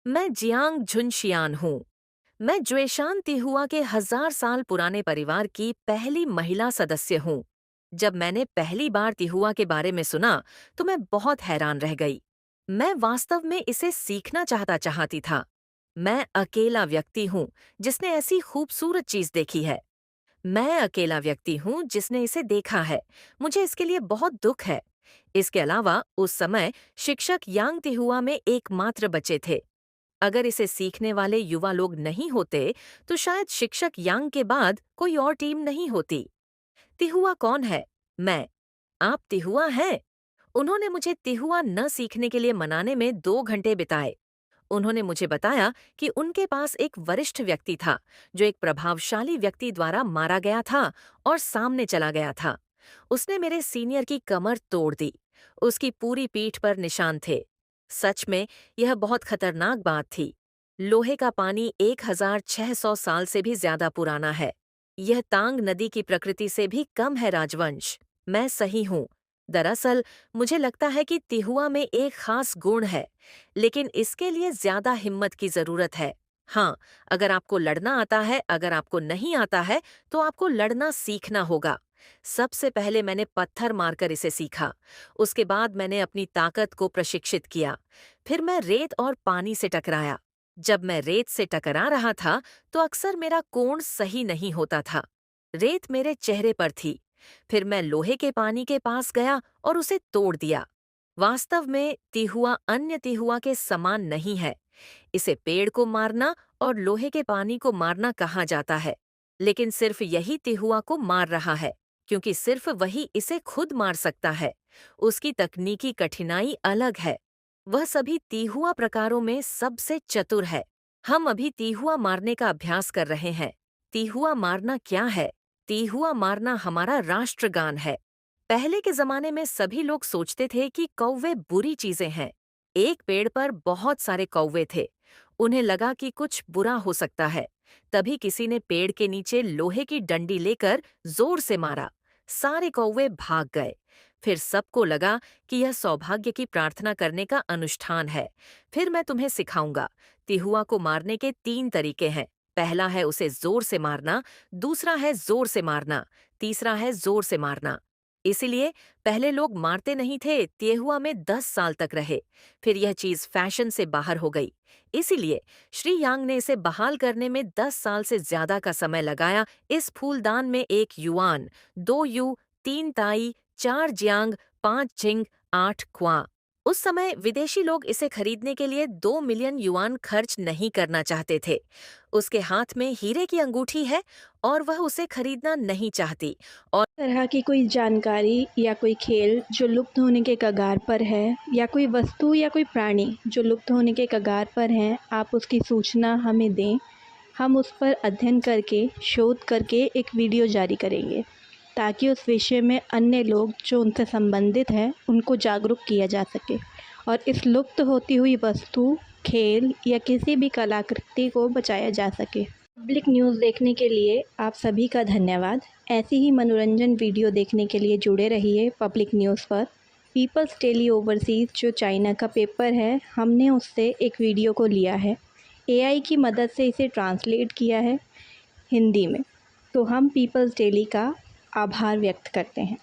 मैं जियांग झुनशियान हूँ। मैं ज्वेशान तिहुआ के 1000 साल पुराने परिवार की पहली महिला सदस्य हूँ। जब मैंने पहली बार तिहुआ के बारे में सुना तो मैं बहुत हैरान रह गई। मैं वास्तव में इसे सीखना चाहती था। मैं अकेला व्यक्ति हूँ जिसने ऐसी खूबसूरत चीज देखी है। मैं अकेला व्यक्ति हूँ जिसने इसे देखा है। मुझे इसके लिए बहुत दुख है। इसके अलावा उस समय शिक्षक यांग तिहुआ में एकमात्र बचे थे। अगर इसे सीखने वाले युवा लोग नहीं होते तो शायद शिक्षक यांग के बाद कोई और टीम नहीं होती। तिहुआ कौन है? मैं। आप तिहुआ हैं? उन्होंने मुझे तिहुआ न सीखने के लिए मनाने में 2 घंटे बिताए। उन्होंने मुझे बताया कि उनके पास एक वरिष्ठ व्यक्ति था जो एक प्रभावशाली व्यक्ति द्वारा मारा गया था और सामने चला गया था। उसने मेरे सीनियर की कमर तोड़ दी। उसकी पूरी पीठ पर निशान थे। सच में यह बहुत खतरनाक बात थी। लोहे का पानी 1600 साल से भी ज्यादा पुराना है। यह तांग नदी की प्रकृति से भी कम है। राजवंश, मैं सही हूँ। दरअसल मुझे लगता है कि तिहुआ में एक खास गुण है, लेकिन इसके लिए ज्यादा हिम्मत की जरूरत है। हाँ, अगर आपको लड़ना आता है, अगर आपको नहीं आता है, तो आपको लड़ना सीखना होगा। सबसे पहले मैंने पत्थर मारकर इसे सीखा। उसके बाद मैंने अपनी ताकत को प्रशिक्षित किया। फिर मैं रेत और पानी से टकराया। जब मैं रेत से टकरा रहा था, तो अक्सर मेरा कोण सही नहीं होता था। रेत मेरे चेहरे पर थी। फिर मैं लोहे के पानी के पास गया और उसे तोड़ दिया। वास्तव में तिहुआ अन्य तिहुआ के समान नहीं है। इसे पेड़ को मारना और लोहे के पानी को मारना कहा जाता है, लेकिन सिर्फ यही तिहुआ को मार रहा है, क्योंकि सिर्फ वही इसे खुद मार सकता है। उसकी तकनीकी कठिनाई अलग है। वह सभी तिहुआ प्रकारों में सबसे चतुर है। हम अभी तिहुआ मारने का अभ्यास कर रहे हैं। तिहुआ मारना क्या है? तिहुआ मारना हमारा राष्ट्रगान है। पहले के जमाने में सभी लोग सोचते थे कि कौवे बुरी चीजें हैं। एक पेड़ पर बहुत सारे कौवे थे। उन्हें लगा कि कुछ बुरा हो सकता है। तभी किसी ने पेड़ के नीचे लोहे की डंडी लेकर जोर से मारा। सारे कौवे भाग गए। फिर सबको लगा कि यह सौभाग्य की प्रार्थना करने का अनुष्ठान है। फिर मैं तुम्हें सिखाऊंगा। तिहुआ को मारने के 3 तरीके हैं। पहला है उसे जोर से मारना, दूसरा है जोर से मारना, तीसरा है जोर से मारना। इसीलिए पहले लोग मारते नहीं थे, तिहुआ में 10 साल तक रहे। फिर यह चीज फैशन से बाहर हो गई। इसीलिए श्री यांग ने इसे बहाल करने में 10 साल से ज्यादा का समय लगाया। इस फूलदान में 1 युआन, 2 यू, 3 ताई, 4 जियांग, 5 जिंग, 8 क्वां। उस समय विदेशी लोग इसे खरीदने के लिए 2 मिलियन युआन खर्च नहीं करना चाहते थे। उसके हाथ में हीरे की अंगूठी है और वह उसे खरीदना नहीं चाहती। और तरह की कोई जानकारी या कोई खेल जो लुप्त होने के कगार पर है, या कोई वस्तु या कोई प्राणी जो लुप्त होने के कगार पर हैं, आप उसकी सूचना हमें दें। हम उस पर अध्ययन करके, शोध करके एक वीडियो जारी करेंगे, ताकि उस विषय में अन्य लोग जो उनसे संबंधित हैं उनको जागरूक किया जा सके और इस लुप्त होती हुई वस्तु, खेल या किसी भी कलाकृति को बचाया जा सके। पब्लिक न्यूज़ देखने के लिए आप सभी का धन्यवाद। ऐसी ही मनोरंजन वीडियो देखने के लिए जुड़े रहिए पब्लिक न्यूज़ पर। पीपल्स डेली ओवरसीज़ जो चाइना का पेपर है, हमने उससे एक वीडियो को लिया है। एआई की मदद से इसे ट्रांसलेट किया है हिंदी में। तो हम पीपल्स डेली का आभार व्यक्त करते हैं।